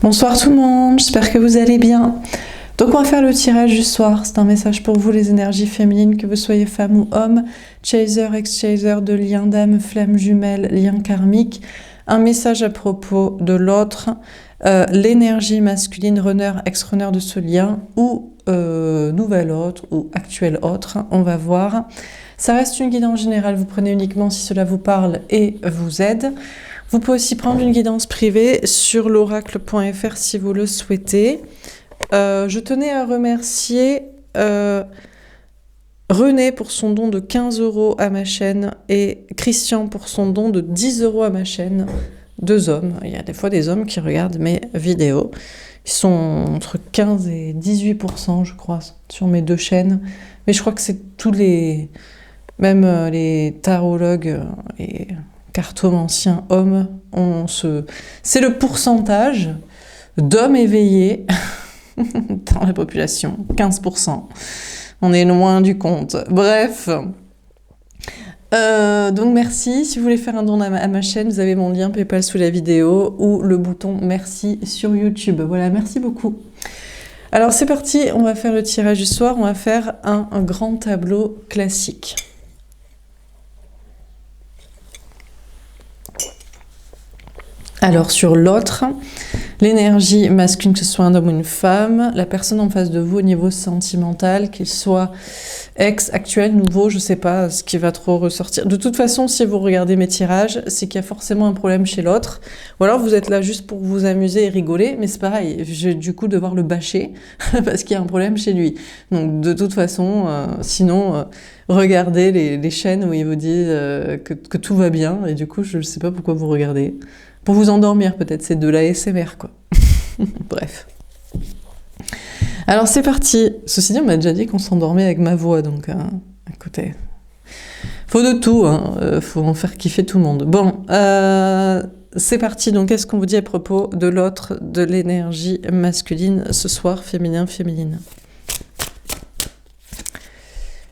Bonsoir tout le monde, j'espère que vous allez bien. Donc on va faire le tirage du soir, c'est un message pour vous les énergies féminines, que vous soyez femme ou homme, chaser, ex-chaser, de lien d'âme, flamme jumelle, lien karmique, un message à propos de l'autre, l'énergie masculine, runner, ex-runner de ce lien, ou nouvel autre, ou actuel autre, on va voir. Ça reste une guidance générale, vous prenez uniquement si cela vous parle et vous aide. Vous pouvez aussi prendre une guidance privée sur l'oracle.fr si vous le souhaitez. Je tenais à remercier René pour son don de 15 € à ma chaîne et Christian pour son don de 10 € à ma chaîne. Deux hommes, il y a des fois des hommes qui regardent mes vidéos. Ils sont entre 15 et 18% je crois sur mes deux chaînes. Mais je crois que c'est tous les... Même les tarologues et cartomanciens hommes, c'est le pourcentage d'hommes éveillés dans la population, 15%. On est loin du compte. Bref. Donc merci. Si vous voulez faire un don à ma chaîne, vous avez mon lien PayPal sous la vidéo ou le bouton merci sur YouTube. Voilà, merci beaucoup. Alors c'est parti, on va faire le tirage du soir. On va faire un grand tableau classique. Alors sur l'autre, l'énergie masculine, que ce soit un homme ou une femme, la personne en face de vous au niveau sentimental, qu'il soit ex, actuel, nouveau, je sais pas ce qui va trop ressortir. De toute façon, si vous regardez mes tirages, c'est qu'il y a forcément un problème chez l'autre. Ou alors vous êtes là juste pour vous amuser et rigoler, mais c'est pareil, je vais du coup devoir le bâcher parce qu'il y a un problème chez lui. Donc de toute façon, sinon, regardez les chaînes où ils vous disent que tout va bien, et du coup, je ne sais pas pourquoi vous regardez. Pour vous endormir peut-être, c'est de l'ASMR quoi. Bref. Alors c'est parti. Ceci dit, on m'a déjà dit qu'on s'endormait avec ma voix, donc écoutez, faut de tout, hein. Faut en faire kiffer tout le monde. Bon, c'est parti. Donc qu'est-ce qu'on vous dit à propos de l'autre, de l'énergie masculine ce soir, féminin, féminine?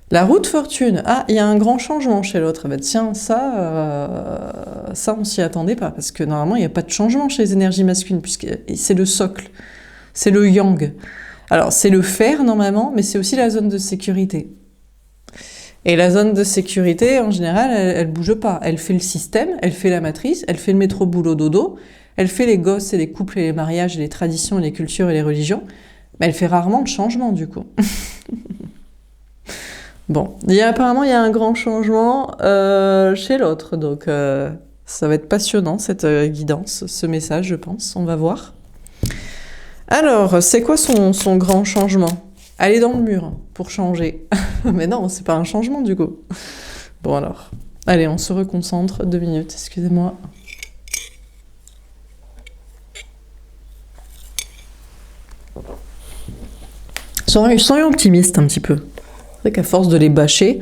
La roue de fortune. Ah, il y a un grand changement chez l'autre. Bah, tiens, ça on s'y attendait pas, parce que normalement, il n'y a pas de changement chez les énergies masculines, puisque c'est le socle, c'est le yang. Alors, c'est le fer, normalement, mais c'est aussi la zone de sécurité. Et la zone de sécurité, en général, elle bouge pas. Elle fait le système, elle fait la matrice, elle fait le métro boulot dodo, elle fait les gosses et les couples et les mariages et les traditions et les cultures et les religions, mais elle fait rarement de changement, du coup. Bon, apparemment il y a un grand changement chez l'autre, donc ça va être passionnant cette guidance, ce message je pense, on va voir. Alors, c'est quoi son grand changement? Aller dans le mur pour changer. Mais non, c'est pas un changement du coup. Bon alors, allez, on se reconcentre, 2 minutes, excusez-moi. Soyons optimistes un petit peu. C'est vrai qu'à force de les bâcher,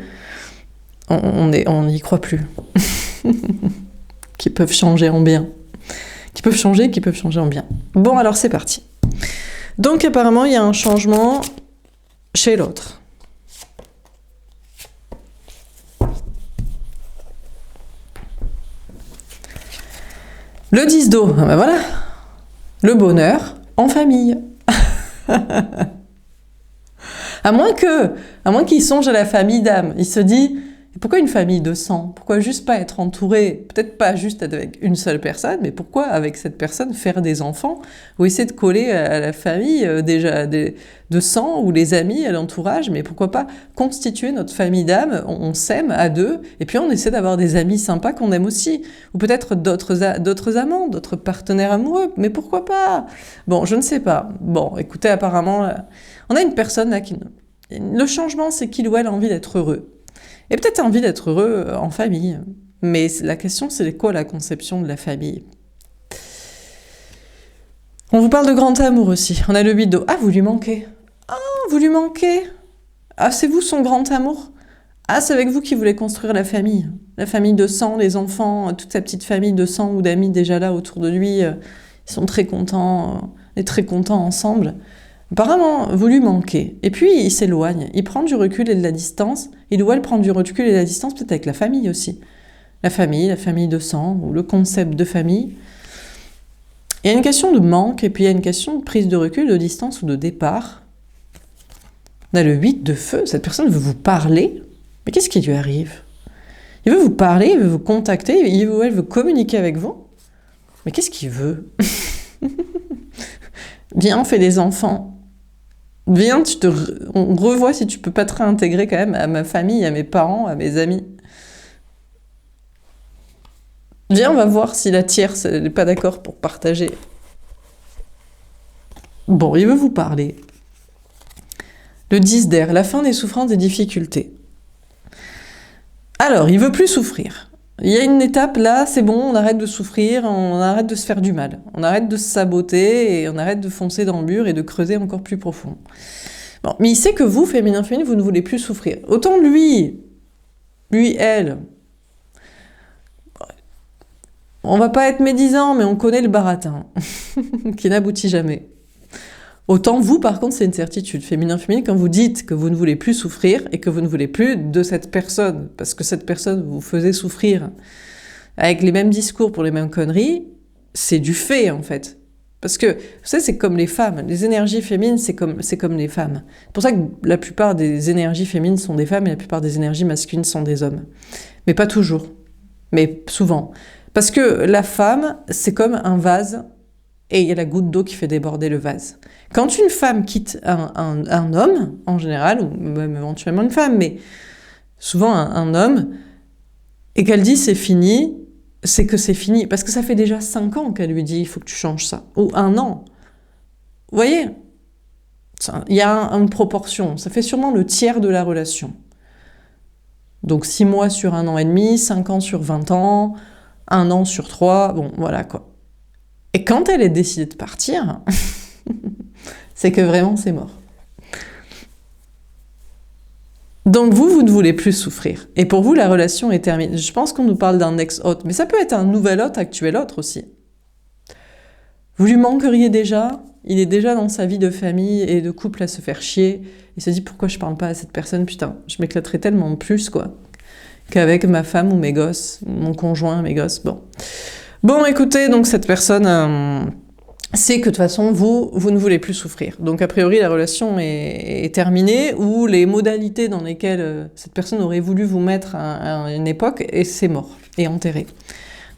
on n'y croit plus. Qui peuvent changer en bien. Qui peuvent changer en bien. Bon, alors c'est parti. Donc apparemment, il y a un changement chez l'autre. Le 10 d'eau, ben voilà. Le bonheur en famille. À moins qu'il songe à la famille d'âme, il se dit, pourquoi une famille de sang? Pourquoi juste pas être entouré, peut-être pas juste avec une seule personne, mais pourquoi avec cette personne faire des enfants, ou essayer de coller à la famille déjà de sang, ou les amis, à l'entourage, mais pourquoi pas constituer notre famille d'âme, on s'aime à deux, et puis on essaie d'avoir des amis sympas qu'on aime aussi, ou peut-être d'autres amants, d'autres partenaires amoureux, mais pourquoi pas? Bon, je ne sais pas. Bon, écoutez, apparemment, on a une personne là qui... Le changement, c'est qu'il ou elle a envie d'être heureux. Et peut-être envie d'être heureux en famille. Mais la question, c'est quoi la conception de la famille? On vous parle de grand amour aussi. On a le 8 d'eau. Ah, vous lui manquez. Ah, vous lui manquez. Ah, c'est vous son grand amour. Ah, c'est avec vous qui voulez construire la famille. La famille de sang, les enfants, toute sa petite famille de sang ou d'amis déjà là autour de lui. Ils sont très contents, et très contents ensemble. Apparemment, vous lui manquez. Et puis, il s'éloigne. Il prend du recul et de la distance. Il ou elle prend du recul et de la distance peut-être avec la famille aussi. La famille de sang, ou le concept de famille. Il y a une question de manque, et puis il y a une question de prise de recul, de distance ou de départ. On a le 8 de feu, cette personne veut vous parler, mais qu'est-ce qui lui arrive? Il veut vous parler, il veut vous contacter, il ou elle veut communiquer avec vous, mais qu'est-ce qu'il veut? Viens, on fait des enfants. Viens, on revoit si tu peux pas te réintégrer quand même à ma famille, à mes parents, à mes amis. Viens, on va voir si la tierce n'est pas d'accord pour partager. Bon, il veut vous parler. Le 10 d'air, la fin des souffrances et difficultés. Alors, il veut plus souffrir. Il y a une étape là, c'est bon, on arrête de souffrir, on arrête de se faire du mal. On arrête de se saboter et on arrête de foncer dans le mur et de creuser encore plus profond. Bon, mais il sait que vous, féminin, vous ne voulez plus souffrir. Autant lui, elle, on va pas être médisant, mais on connaît le baratin, qui n'aboutit jamais. Autant vous, par contre, c'est une certitude. Féminin, quand vous dites que vous ne voulez plus souffrir et que vous ne voulez plus de cette personne, parce que cette personne vous faisait souffrir avec les mêmes discours pour les mêmes conneries, c'est du fait, en fait. Parce que, vous savez, c'est comme les femmes. Les énergies féminines, c'est comme les femmes. C'est pour ça que la plupart des énergies féminines sont des femmes et la plupart des énergies masculines sont des hommes. Mais pas toujours. Mais souvent. Parce que la femme, c'est comme un vase et il y a la goutte d'eau qui fait déborder le vase. Quand une femme quitte un homme, en général, ou même éventuellement une femme, mais souvent un homme, et qu'elle dit c'est fini, c'est que c'est fini. Parce que ça fait déjà 5 ans qu'elle lui dit il faut que tu changes ça. Ou 1 an. Vous voyez? Il y a une proportion. Ça fait sûrement le tiers de la relation. Donc 6 mois sur 1 an et demi, 5 ans sur 20 ans, 1 an sur 3, bon voilà quoi. Et quand elle est décidée de partir, c'est que vraiment c'est mort. Donc vous ne voulez plus souffrir. Et pour vous, la relation est terminée. Je pense qu'on nous parle d'un ex-hôte, mais ça peut être un nouvel hôte, actuel hôte aussi. Vous lui manqueriez déjà, il est déjà dans sa vie de famille et de couple à se faire chier. Il se dit pourquoi je parle pas à cette personne, putain, je m'éclaterais tellement plus quoi, qu'avec ma femme ou mes gosses, mon conjoint, mes gosses, bon. Bon, écoutez, donc cette personne sait que de toute façon, vous ne voulez plus souffrir. Donc, a priori, la relation est terminée, ou les modalités dans lesquelles cette personne aurait voulu vous mettre à une époque, et c'est mort, et enterré.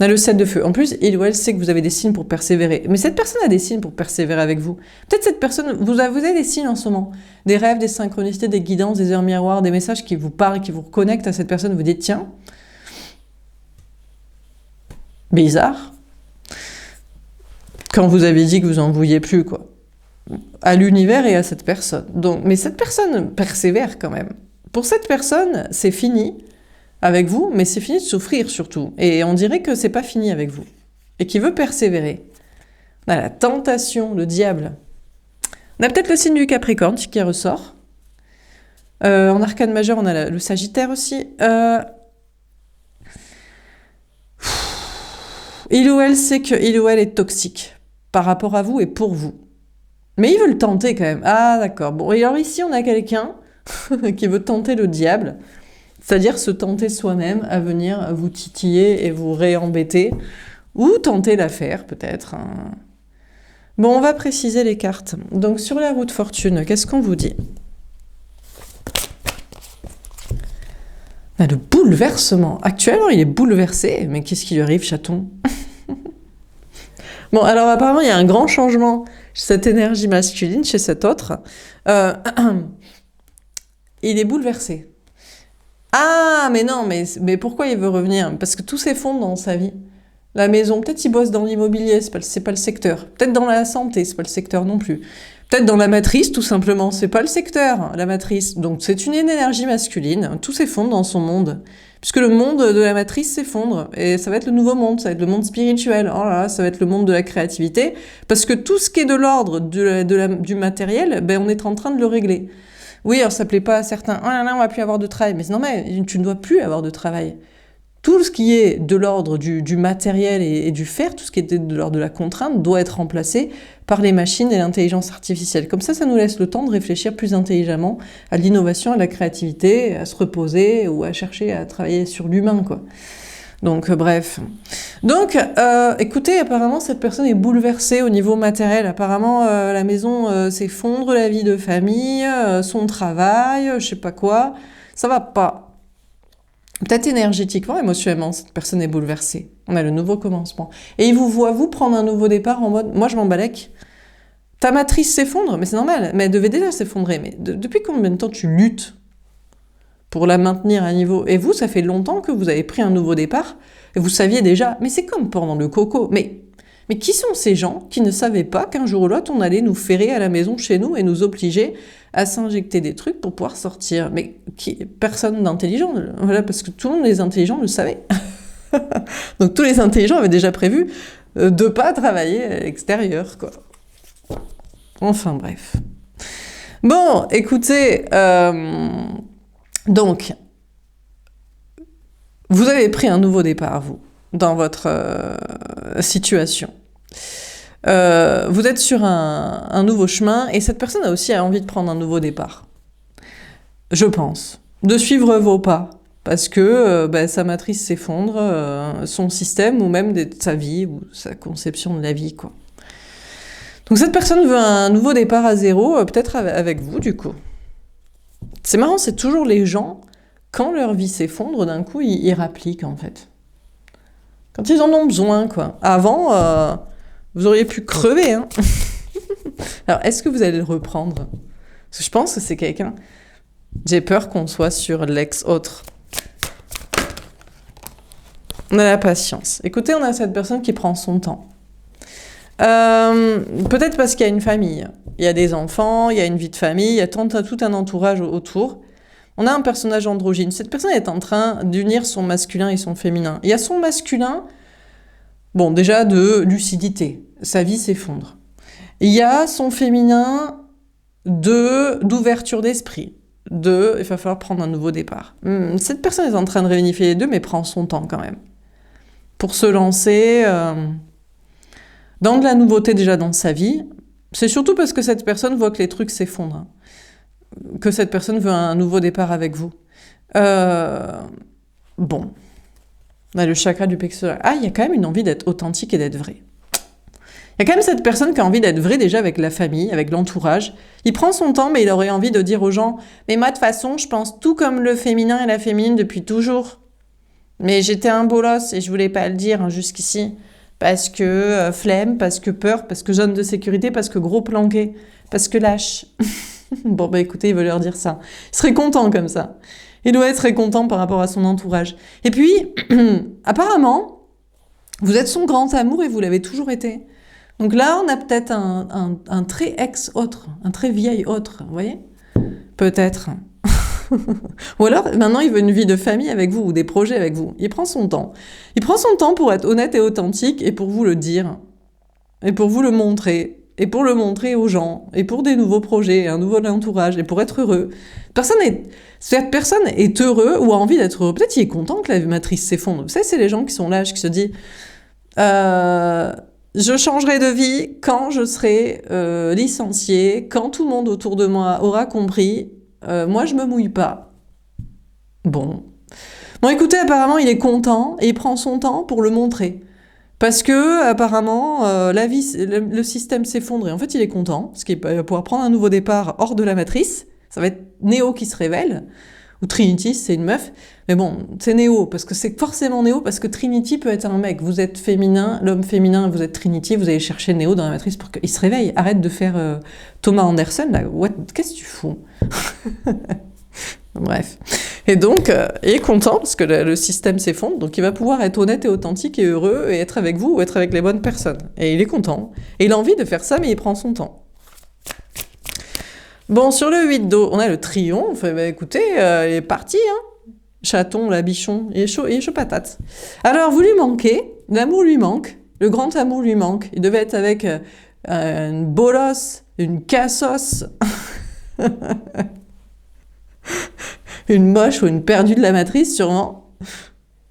On a le 7 de feu. En plus, il ou elle sait que vous avez des signes pour persévérer. Mais cette personne a des signes pour persévérer avec vous. Peut-être cette personne, vous avez des signes en ce moment. Des rêves, des synchronicités, des guidances, des heures miroirs, des messages qui vous parlent, qui vous reconnectent à cette personne. Vous dites, tiens, bizarre. Quand vous avez dit que vous en vouliez plus, quoi. À l'univers et à cette personne. Donc, mais cette personne persévère quand même. Pour cette personne, c'est fini avec vous, mais c'est fini de souffrir surtout. Et on dirait que c'est pas fini avec vous. Et qui veut persévérer. On a la tentation, le diable. On a peut-être le signe du Capricorne qui ressort. En arcane majeur, on a le Sagittaire aussi. Il ou elle sait que il ou elle est toxique par rapport à vous et pour vous. Mais il veut le tenter quand même. Ah d'accord. Bon, et alors ici, on a quelqu'un qui veut tenter le diable, c'est-à-dire se tenter soi-même à venir vous titiller et vous réembêter, ou tenter l'affaire peut-être. Bon, on va préciser les cartes. Donc sur la roue de fortune, qu'est-ce qu'on vous dit? Le bouleversement. Actuellement, il est bouleversé. Mais qu'est-ce qui lui arrive, chaton? Bon, alors apparemment, il y a un grand changement chez cette énergie masculine, chez cet autre. Il est bouleversé. Ah, mais non, mais pourquoi il veut revenir? Parce que tout s'effondre dans sa vie. La maison, peut-être il bosse dans l'immobilier, c'est pas le secteur. Peut-être dans la santé, c'est pas le secteur non plus. Peut-être dans la matrice, tout simplement, c'est pas le secteur, la matrice. Donc c'est une énergie masculine, tout s'effondre dans son monde. Puisque le monde de la matrice s'effondre, et ça va être le nouveau monde, ça va être le monde spirituel, oh là là, ça va être le monde de la créativité, parce que tout ce qui est de l'ordre du matériel, ben on est en train de le régler. Oui, alors ça plaît pas à certains, oh là là, on va plus avoir de travail, mais non mais tu ne dois plus avoir de travail. Tout ce qui est de l'ordre du matériel et du faire, tout ce qui est de l'ordre de la contrainte, doit être remplacé par les machines et l'intelligence artificielle. Comme ça nous laisse le temps de réfléchir plus intelligemment à l'innovation, à la créativité, à se reposer ou à chercher à travailler sur l'humain, quoi. Donc, bref. Donc, écoutez, apparemment, cette personne est bouleversée au niveau matériel. Apparemment, la maison s'effondre, la vie de famille, son travail, je sais pas quoi. Ça va pas. Peut-être énergétiquement, émotionnellement, cette personne est bouleversée. On a le nouveau commencement. Et il vous voit, vous, prendre un nouveau départ en mode « moi, je m'en balèque ». Ta matrice s'effondre, mais c'est normal. Mais elle devait déjà s'effondrer. Mais depuis combien de temps tu luttes pour la maintenir à niveau? Et vous, ça fait longtemps que vous avez pris un nouveau départ, et vous saviez déjà, mais c'est comme pendant le coco. Mais qui sont ces gens qui ne savaient pas qu'un jour ou l'autre, on allait nous ferrer à la maison chez nous et nous obliger à s'injecter des trucs pour pouvoir sortir? Mais personne d'intelligent, voilà, parce que tout le monde, les intelligents, le savait. Donc tous les intelligents avaient déjà prévu de pas travailler à l'extérieur, quoi. Enfin bref. Bon, écoutez, donc, vous avez pris un nouveau départ, vous, dans votre situation. Vous êtes sur un nouveau chemin, et cette personne a aussi envie de prendre un nouveau départ. Je pense. De suivre vos pas. Parce que sa matrice s'effondre, son système, ou même sa vie, ou sa conception de la vie, quoi. Donc cette personne veut un nouveau départ à zéro, peut-être avec vous, du coup. C'est marrant, c'est toujours les gens, quand leur vie s'effondre, d'un coup, ils rappliquent, en fait. Quand ils en ont besoin, quoi. Avant, vous auriez pu crever, hein. Alors, est-ce que vous allez le reprendre? Parce que je pense que c'est quelqu'un... J'ai peur qu'on soit sur l'ex-autre. On a la patience. Écoutez, on a cette personne qui prend son temps. Peut-être parce qu'il y a une famille. Il y a des enfants, il y a une vie de famille, il y a tout un entourage autour. On a un personnage androgyne. Cette personne est en train d'unir son masculin et son féminin. Il y a son masculin, bon, déjà de lucidité. Sa vie s'effondre. Il y a son féminin d'ouverture d'esprit. Il va falloir prendre un nouveau départ. Cette personne est en train de réunifier les deux, mais prend son temps quand même. Pour se lancer dans de la nouveauté déjà dans sa vie. C'est surtout parce que cette personne voit que les trucs s'effondrent. Que cette personne veut un nouveau départ avec vous. Bon. On a le chakra du plexus solaire. Ah, il y a quand même une envie d'être authentique et d'être vrai. Il y a quand même cette personne qui a envie d'être vrai déjà avec la famille, avec l'entourage. Il prend son temps, mais il aurait envie de dire aux gens « Mais moi, de toute façon, je pense tout comme le féminin et la féminine depuis toujours. Mais j'étais un bolos et je voulais pas le dire hein, jusqu'ici. Parce que flemme, parce que peur, parce que zone de sécurité, parce que gros planqué, parce que lâche. » Bon, bah écoutez, il veut leur dire ça. Il serait content comme ça. Il doit être très content par rapport à son entourage. Et puis, apparemment, vous êtes son grand amour et vous l'avez toujours été. Donc là, on a peut-être un très ex-autre, un très vieil autre, vous voyez? Peut-être. Ou alors, maintenant, il veut une vie de famille avec vous, ou des projets avec vous. Il prend son temps. Il prend son temps pour être honnête et authentique, et pour vous le dire, et pour vous le montrer, et pour le montrer aux gens, et pour des nouveaux projets, un nouveau entourage, et pour être heureux. Cette personne est heureux, ou a envie d'être heureux. Peut-être qu'il est content que la matrice s'effondre. Vous savez, c'est les gens qui sont là, qui se disent... je changerai de vie quand je serai licencié, quand tout le monde autour de moi aura compris. Moi, je me mouille pas. Bon. Bon, écoutez, apparemment, il est content et il prend son temps pour le montrer. Parce que, apparemment, le système s'effondre et en fait, il est content. Parce qu'il va pouvoir prendre un nouveau départ hors de la matrice. Ça va être Néo qui se révèle. Ou Trinity, c'est une meuf. Mais bon, c'est Néo, parce que c'est forcément Néo, parce que Trinity peut être un mec. Vous êtes féminin, l'homme féminin, vous êtes Trinity, vous allez chercher Néo dans la matrice pour qu'il se réveille. Arrête de faire Thomas Anderson, là. Qu'est-ce que tu fous? Bref. Et donc, il est content, parce que le système s'effondre, donc il va pouvoir être honnête et authentique et heureux, et être avec vous, ou être avec les bonnes personnes. Et il est content. Et il a envie de faire ça, mais il prend son temps. Bon, sur le 8 d'eau, on a le triomphe. Bah, écoutez, il est parti, hein. Chaton, la bichon, il est chaud patate. Alors, vous lui manquez, l'amour lui manque, le grand amour lui manque. Il devait être avec une bolosse, une cassos, une moche ou une perdue de la matrice, sûrement,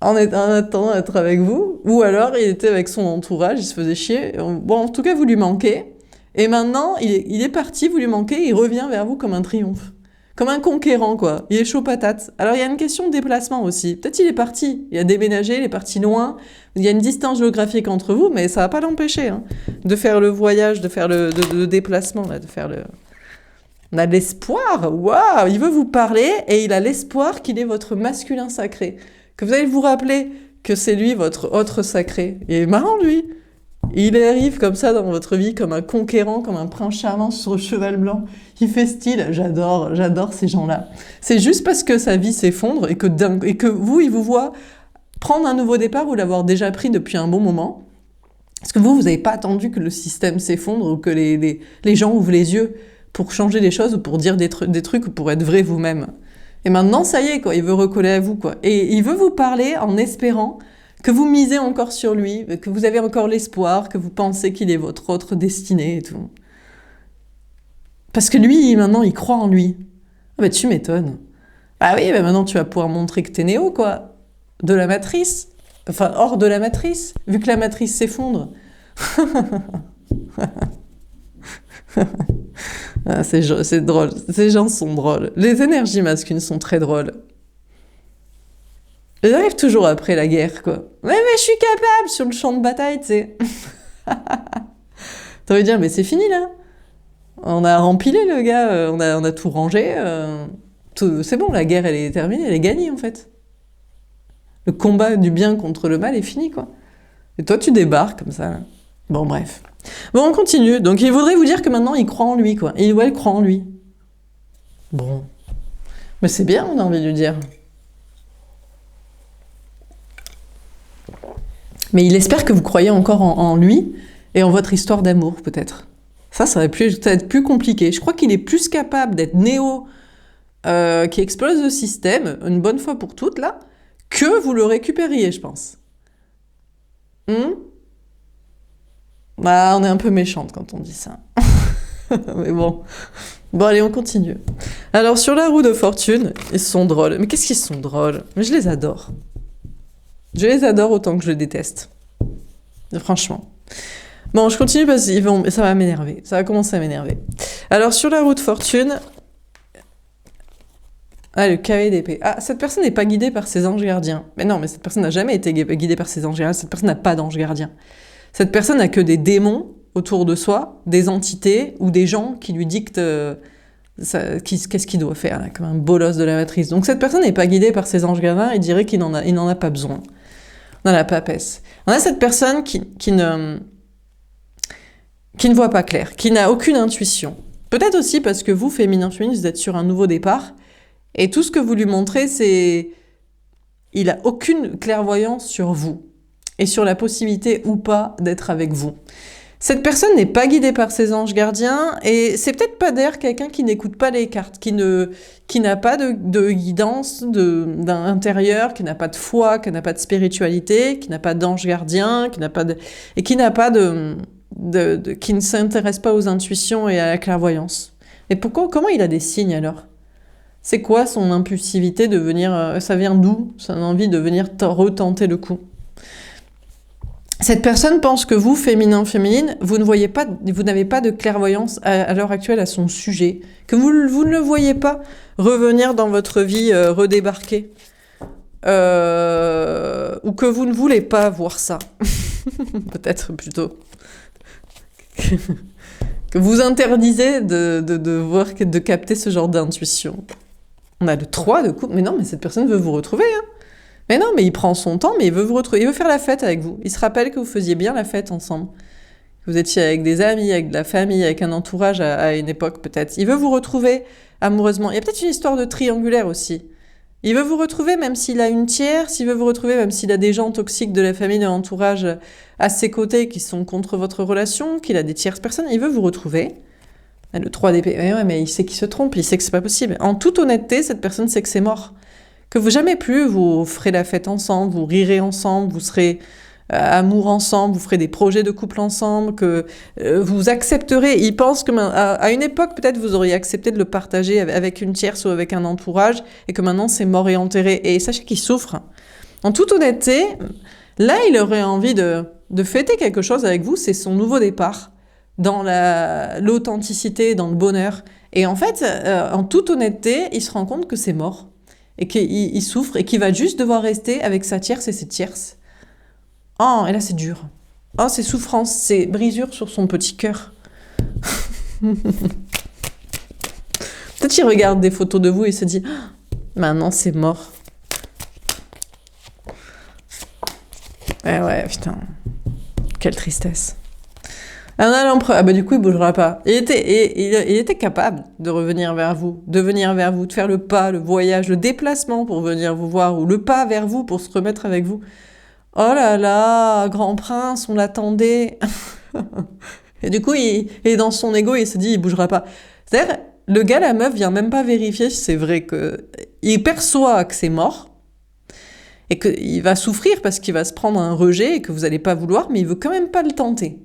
en attendant d'être avec vous. Ou alors, il était avec son entourage, il se faisait chier. Bon, en tout cas, vous lui manquez. Et maintenant, il est parti, vous lui manquez, il revient vers vous comme un triomphe. comme un conquérant, quoi. Il est chaud patate. Alors, il y a une question de déplacement aussi. Peut-être il est parti, il a déménagé, il est parti loin. Il y a une distance géographique entre vous, mais ça va pas l'empêcher hein, de faire le voyage, de faire le déplacement, là, de faire le... On a de l'espoir, waouh. Il veut vous parler et il a l'espoir qu'il est votre masculin sacré. Que vous allez vous rappeler que c'est lui votre autre sacré. Il est marrant, lui. Il arrive comme ça dans votre vie, comme un conquérant, comme un prince charmant sur le cheval blanc. Il fait style. J'adore ces gens-là. C'est juste parce que sa vie s'effondre et que vous, il vous voit prendre un nouveau départ ou l'avoir déjà pris depuis un bon moment. Parce que vous n'avez pas attendu que le système s'effondre ou que les gens ouvrent les yeux pour changer les choses ou pour dire des trucs ou pour être vrai vous-même. Et maintenant, ça y est, quoi, il veut recoller à vous, quoi. Et il veut vous parler en espérant que vous misez encore sur lui, que vous avez encore l'espoir, que vous pensez qu'il est votre autre destinée et tout. Parce que lui, maintenant, il croit en lui. Ah bah tu m'étonnes. Ah oui, bah maintenant tu vas pouvoir montrer que t'es Néo, quoi. De la matrice. Enfin, hors de la matrice, vu que la matrice s'effondre. Ah, c'est drôle. Ces gens sont drôles. Les énergies masculines sont très drôles. Ils arrivent toujours après la guerre, quoi. Mais je suis capable sur le champ de bataille, tu sais. T'as envie de dire, mais c'est fini, là. On a rempilé, le gars. On a tout rangé. C'est bon, la guerre, elle est terminée. Elle est gagnée, en fait. Le combat du bien contre le mal est fini, quoi. Et toi, tu débarques comme ça, là. Bon, bref. Bon, on continue. Donc, il voudrait vous dire que maintenant, il croit en lui, quoi. Et elle croit en lui. Bon. Mais c'est bien, on a envie de lui dire. Mais il espère que vous croyez encore en lui et en votre histoire d'amour, peut-être. Ça va être plus compliqué. Je crois qu'il est plus capable d'être Néo qui explose le système, une bonne fois pour toutes, là, que vous le récupériez, je pense. Bah, on est un peu méchante quand on dit ça. Mais bon. Bon, allez, on continue. Alors, sur la roue de fortune, ils sont drôles. Mais qu'est-ce qu'ils sont drôles? Mais je les adore. Je les adore autant que je les déteste. Franchement. Bon, je continue parce que ça va m'énerver. Ça va commencer à m'énerver. Alors, sur la roue de fortune... Ah, le carré d'épée. Ah, cette personne n'est pas guidée par ses anges gardiens. Mais non, mais cette personne n'a jamais été guidée par ses anges gardiens. Cette personne n'a pas d'ange gardien. Cette personne n'a que des démons autour de soi, des entités ou des gens qui lui dictent qu'est-ce qu'il doit faire, là, comme un bolos de la matrice. Donc cette personne n'est pas guidée par ses anges gardiens et dirait qu'il n'en a pas besoin. On a la papesse. On a cette personne qui ne voit pas clair, qui n'a aucune intuition. Peut-être aussi parce que vous, féminin, vous êtes sur un nouveau départ et tout ce que vous lui montrez, c'est... Il n'a aucune clairvoyance sur vous et sur la possibilité ou pas d'être avec vous. Cette personne n'est pas guidée par ses anges gardiens et c'est peut-être pas d'ailleurs quelqu'un qui n'écoute pas les cartes, qui n'a pas de guidance d'intérieur, qui n'a pas de foi, qui n'a pas de spiritualité, qui n'a pas d'ange gardien, qui ne s'intéresse pas aux intuitions et à la clairvoyance. Et comment il a des signes alors? C'est quoi son impulsivité de venir... ça vient d'où? Son envie de venir retenter le coup? Cette personne pense que vous, féminin-féminine, vous n'avez pas de clairvoyance à l'heure actuelle à son sujet, que vous ne le voyez pas revenir dans votre vie, redébarquer, ou que vous ne voulez pas voir ça, peut-être plutôt, que vous interdisez de capter ce genre d'intuition. On a le 3 de coupe, mais non, mais cette personne veut vous retrouver, hein. Mais non, mais il prend son temps, mais il veut vous retrouver, il veut faire la fête avec vous. Il se rappelle que vous faisiez bien la fête ensemble. Vous étiez avec des amis, avec de la famille, avec un entourage à une époque peut-être. Il veut vous retrouver amoureusement. Il y a peut-être une histoire de triangulaire aussi. Il veut vous retrouver même s'il a une tierce, il veut vous retrouver même s'il a des gens toxiques de la famille, de l'entourage à ses côtés qui sont contre votre relation, qu'il a des tierces personnes. Il veut vous retrouver. Le 3 d'épée, mais il sait qu'il se trompe, il sait que c'est pas possible. En toute honnêteté, cette personne sait que c'est mort. Que vous jamais plus, vous ferez la fête ensemble, vous rirez ensemble, vous serez amour ensemble, vous ferez des projets de couple ensemble, que vous accepterez. Il pense que à une époque, peut-être, vous auriez accepté de le partager avec une tierce ou avec un entourage, et que maintenant, c'est mort et enterré. Et sachez qu'il souffre. En toute honnêteté, là, il aurait envie de fêter quelque chose avec vous, c'est son nouveau départ. dans l'authenticité, dans le bonheur. Et en fait, en toute honnêteté, il se rend compte que c'est mort et qu'il souffre et qu'il va juste devoir rester avec sa tierce et ses tierces. Oh, et là c'est dur. Oh, c'est souffrance, c'est brisure sur son petit cœur. Peut-être qu'il regarde des photos de vous et se dit ah, maintenant c'est mort. Ouais, putain. Quelle tristesse. Ah non, l'empereur, ah bah du coup il bougera pas. Il était capable de revenir vers vous, de venir vers vous, de faire le pas, le voyage, le déplacement pour venir vous voir, ou le pas vers vous pour se remettre avec vous. Oh là là, grand prince, on l'attendait. Et du coup, il est dans son ego et il se dit, il bougera pas. C'est-à-dire, le gars, la meuf, vient même pas vérifier si c'est vrai que... Il perçoit que c'est mort, et qu'il va souffrir parce qu'il va se prendre un rejet et que vous allez pas vouloir, mais il veut quand même pas le tenter.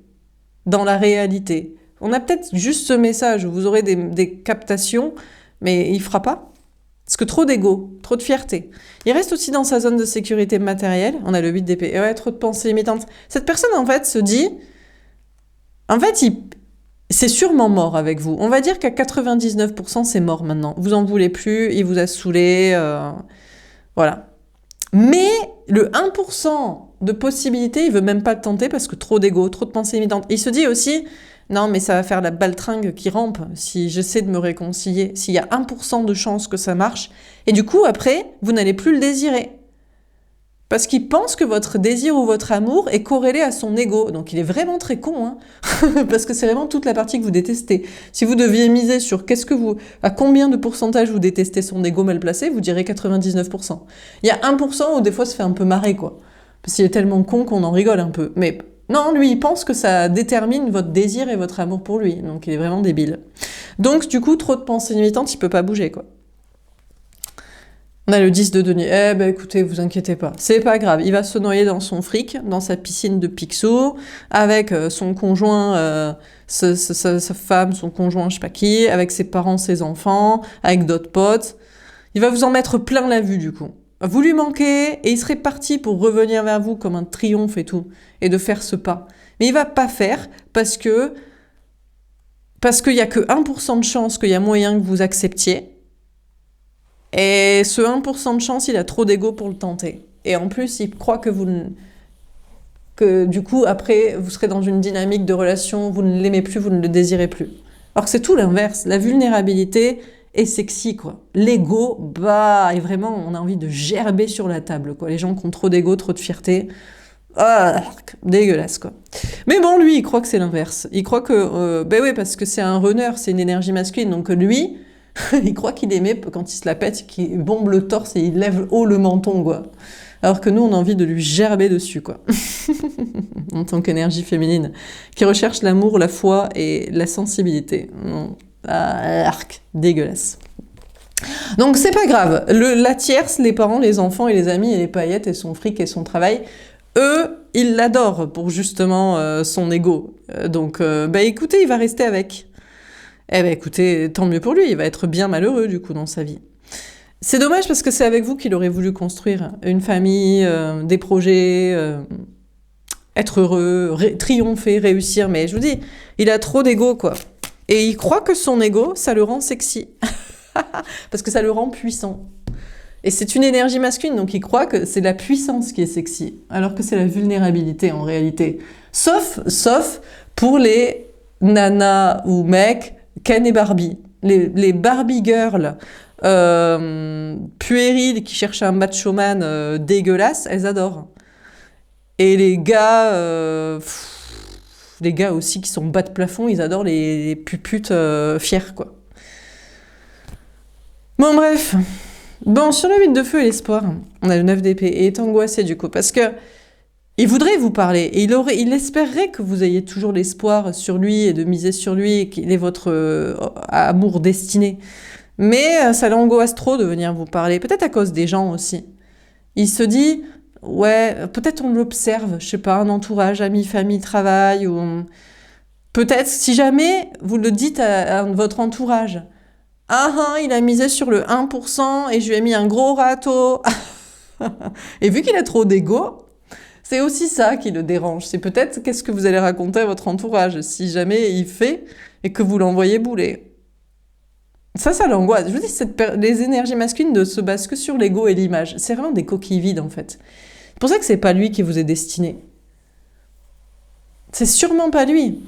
Dans la réalité. On a peut-être juste ce message où vous aurez des captations, mais il fera pas. Parce que trop d'ego, trop de fierté. Il reste aussi dans sa zone de sécurité matérielle. On a le 8 d'épée. Et ouais, trop de pensées limitantes. Cette personne, en fait, se dit... En fait, c'est sûrement mort avec vous. On va dire qu'à 99%, c'est mort maintenant. Vous en voulez plus, il vous a saoulé. Voilà. Mais le 1% de possibilité, il veut même pas le tenter parce que trop d'ego, trop de pensées limitantes. Il se dit aussi, non mais ça va faire la baltringue qui rampe si j'essaie de me réconcilier, s'il y a 1% de chance que ça marche. Et du coup, après, vous n'allez plus le désirer. Parce qu'il pense que votre désir ou votre amour est corrélé à son ego. Donc il est vraiment très con, hein. Parce que c'est vraiment toute la partie que vous détestez. Si vous deviez miser sur à combien de pourcentage vous détestez son ego mal placé, vous direz 99%. Il y a 1% où des fois ça fait un peu marrer, quoi. Parce qu'il est tellement con qu'on en rigole un peu. Mais non, lui, il pense que ça détermine votre désir et votre amour pour lui. Donc il est vraiment débile. Donc du coup, trop de pensées limitantes, il peut pas bouger, quoi. On a le 10 de denier. Eh ben écoutez, vous inquiétez pas. C'est pas grave. Il va se noyer dans son fric, dans sa piscine de Picsou, avec son conjoint, sa femme, son conjoint, je sais pas qui, avec ses parents, ses enfants, avec d'autres potes. Il va vous en mettre plein la vue, du coup. Vous lui manquez, et il serait parti pour revenir vers vous comme un triomphe et tout, et de faire ce pas. Mais il va pas faire, parce qu'il y a que 1% de chance qu'il y a moyen que vous acceptiez. Et ce 1% de chance, il a trop d'ego pour le tenter. Et en plus, il croit que du coup, après, vous serez dans une dynamique de relation, vous ne l'aimez plus, vous ne le désirez plus. Alors que c'est tout l'inverse. La vulnérabilité est sexy, quoi. L'ego, et vraiment, on a envie de gerber sur la table, quoi. Les gens qui ont trop d'ego, trop de fierté, dégueulasse, quoi. Mais bon, lui, il croit que c'est l'inverse. Il croit que, oui, parce que c'est un runner, c'est une énergie masculine, donc lui... il croit qu'il aimait quand il se la pète, qu'il bombe le torse et il lève haut le menton, quoi. Alors que nous, on a envie de lui gerber dessus, quoi. En tant qu'énergie féminine, qui recherche l'amour, la foi et la sensibilité. Dégueulasse. Donc c'est pas grave. La tierce, les parents, les enfants et les amis et les paillettes et son fric et son travail, eux, ils l'adorent pour justement son ego. Donc, écoutez, il va rester avec. Eh ben écoutez, tant mieux pour lui, il va être bien malheureux du coup dans sa vie. C'est dommage parce que c'est avec vous qu'il aurait voulu construire une famille, des projets, être heureux, triompher, réussir, mais je vous dis, il a trop d'ego, quoi. Et il croit que son ego, ça le rend sexy. Parce que ça le rend puissant. Et c'est une énergie masculine, donc il croit que c'est la puissance qui est sexy, alors que c'est la vulnérabilité en réalité. Sauf pour les nanas ou mecs Ken et Barbie, les Barbie girls puériles qui cherchent un macho-man dégueulasse, elles adorent. Et les gars aussi qui sont bas de plafond, ils adorent les puputes fières, quoi. Bon, bref. Bon, sur le 8 de feu et l'espoir, on a le 9 d'épée, et il est angoissé du coup, parce que il voudrait vous parler, et il espérerait que vous ayez toujours l'espoir sur lui et de miser sur lui et qu'il est votre amour destiné. Mais ça l'angoisse trop de venir vous parler, peut-être à cause des gens aussi. Il se dit, ouais, peut-être on l'observe, je sais pas, un entourage, amis, famille, travail, ou peut-être si jamais vous le dites à votre entourage, il a misé sur le 1% et je lui ai mis un gros râteau. Et vu qu'il a trop d'ego, C'est aussi ça qui le dérange. C'est peut-être qu'est-ce que vous allez raconter à votre entourage si jamais il fait et que vous l'envoyez bouler. Ça l'angoisse. Je vous dis, les énergies masculines ne se basent que sur l'ego et l'image. C'est vraiment des coquilles vides, en fait. C'est pour ça que c'est pas lui qui vous est destiné. C'est sûrement pas lui.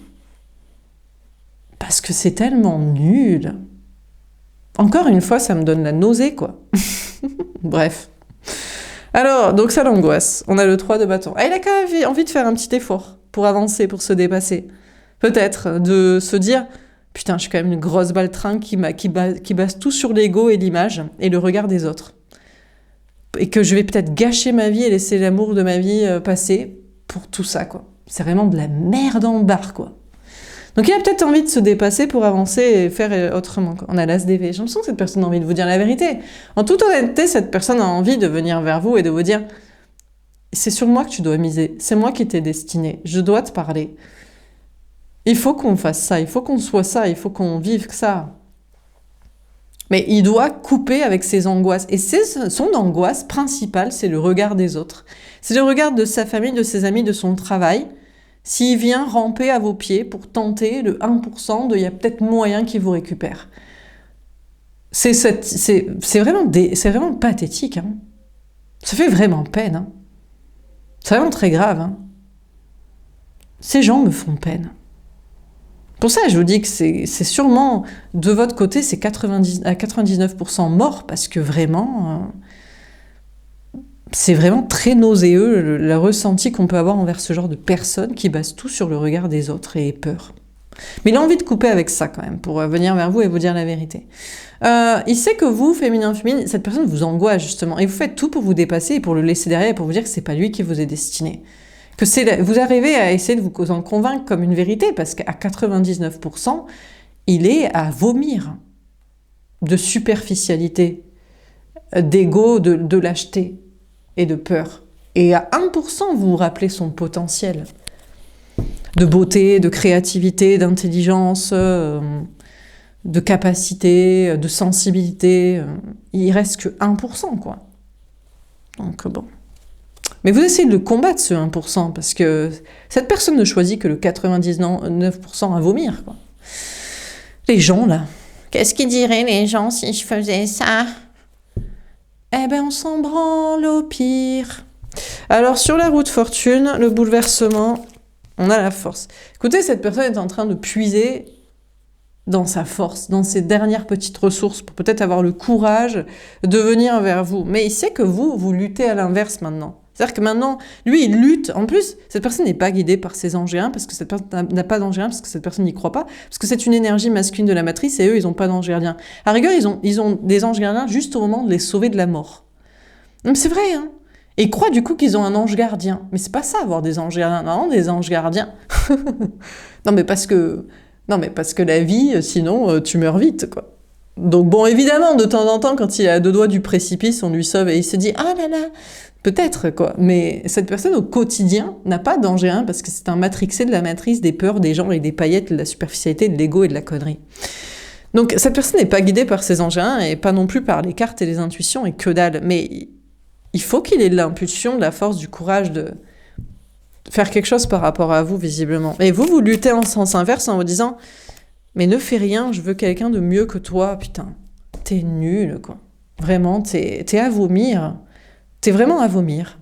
Parce que c'est tellement nul. Encore une fois, ça me donne la nausée, quoi. Bref. Alors, donc ça l'angoisse. On a le 3 de bâton. Ah, il a quand même envie de faire un petit effort pour avancer, pour se dépasser. Peut-être de se dire... Putain, je suis quand même une grosse baltringue qui base tout sur l'ego et l'image et le regard des autres. Et que je vais peut-être gâcher ma vie et laisser l'amour de ma vie passer pour tout ça, quoi. C'est vraiment de la merde en barre, quoi. Donc il a peut-être envie de se dépasser pour avancer et faire autrement, quoi. On a l'as d'épée. J'ai l'impression que cette personne a envie de vous dire la vérité. En toute honnêteté, cette personne a envie de venir vers vous et de vous dire « C'est sur moi que tu dois miser. C'est moi qui t'ai destiné. Je dois te parler. » Il faut qu'on fasse ça, il faut qu'on soit ça, il faut qu'on vive ça. Mais il doit couper avec ses angoisses. Et son angoisse principale, c'est le regard des autres. C'est le regard de sa famille, de ses amis, de son travail. S'il vient ramper à vos pieds pour tenter le 1% il y a peut-être moyen qu'il vous récupère. C'est vraiment pathétique. Hein. Ça fait vraiment peine. Hein. C'est vraiment très grave. Hein. Ces gens me font peine. Pour ça, je vous dis que c'est sûrement, de votre côté, c'est 99% mort, parce que vraiment, c'est vraiment très nauséeux, le ressenti qu'on peut avoir envers ce genre de personnes qui basent tout sur le regard des autres et peur. Mais il a envie de couper avec ça quand même, pour venir vers vous et vous dire la vérité. Il sait que vous, féminin, cette personne vous angoisse justement, et vous faites tout pour vous dépasser et pour le laisser derrière, et pour vous dire que c'est pas lui qui vous est destiné. Que vous arrivez à essayer de vous en convaincre comme une vérité, parce qu'à 99%, il est à vomir de superficialité, d'ego, de lâcheté et de peur. Et à 1%, vous vous rappelez son potentiel de beauté, de créativité, d'intelligence, de capacité, de sensibilité. Il reste que 1%, quoi. Donc bon... Mais vous essayez de le combattre, ce 1%, parce que cette personne ne choisit que le 99% à vomir, quoi. Les gens, là. Qu'est-ce qu'ils diraient, les gens, si je faisais ça? Eh ben, on s'en branle au pire. Alors, sur la roue de fortune, le bouleversement, on a la force. Écoutez, cette personne est en train de puiser dans sa force, dans ses dernières petites ressources, pour peut-être avoir le courage de venir vers vous. Mais il sait que vous luttez à l'inverse maintenant. C'est-à-dire que maintenant, lui, il lutte. En plus, cette personne n'est pas guidée par ses anges gardiens, parce que cette personne n'a pas d'ange gardien, parce que cette personne n'y croit pas, parce que c'est une énergie masculine de la matrice, et eux, ils n'ont pas d'ange gardien. À rigueur, ils ont des anges gardiens juste au moment de les sauver de la mort. Donc c'est vrai, hein. Et ils croient du coup qu'ils ont un ange gardien. Mais c'est pas ça, avoir des anges gardiens. Non, des anges gardiens. Non, mais parce que la vie, sinon, tu meurs vite, quoi. Donc bon, évidemment, de temps en temps, quand il est à 2 doigts du précipice, on lui sauve et il se dit « Ah là là !» Peut-être, quoi. Mais cette personne, au quotidien, n'a pas d'ange gardien parce que c'est un matrixé de la matrice des peurs, des gens et des paillettes, de la superficialité, de l'ego et de la connerie. Donc cette personne n'est pas guidée par ses anges gardiens et pas non plus par les cartes et les intuitions et que dalle. Mais il faut qu'il ait de l'impulsion, de la force, du courage de faire quelque chose par rapport à vous, visiblement. Et vous luttez en sens inverse en vous disant « Mais ne fais rien, je veux quelqu'un de mieux que toi, putain. T'es nul, quoi. Vraiment, t'es à vomir. T'es vraiment à vomir. »